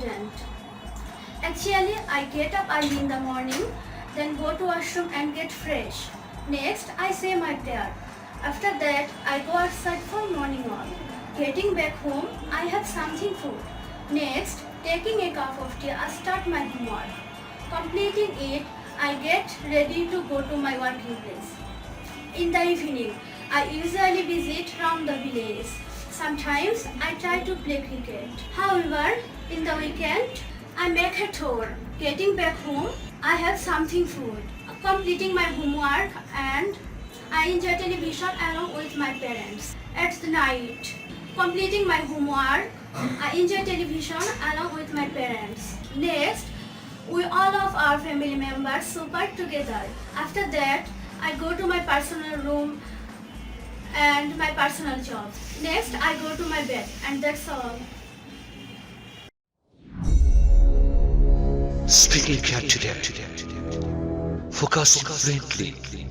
important. Actually, I get up early in the morning, then go to washroom and get fresh. Next, I say my prayer. After that, I go outside for morning walk. Getting back home, I have something food. Next, taking a cup of tea, I start my homework. Completing it, I get ready to go to my working place. In the evening, I usually visit around the village. Sometimes I try to play cricket. However, in the weekend, I make a tour. Getting back home, I have something food. Completing my homework and I enjoy television along with my parents. At the night, completing my homework, I enjoy television along with my parents. Next, we all of our family members super together. After that, I go to my personal room and my personal job. Next, I go to my bed and that's all. Speaking candidate, focusing brilliantly,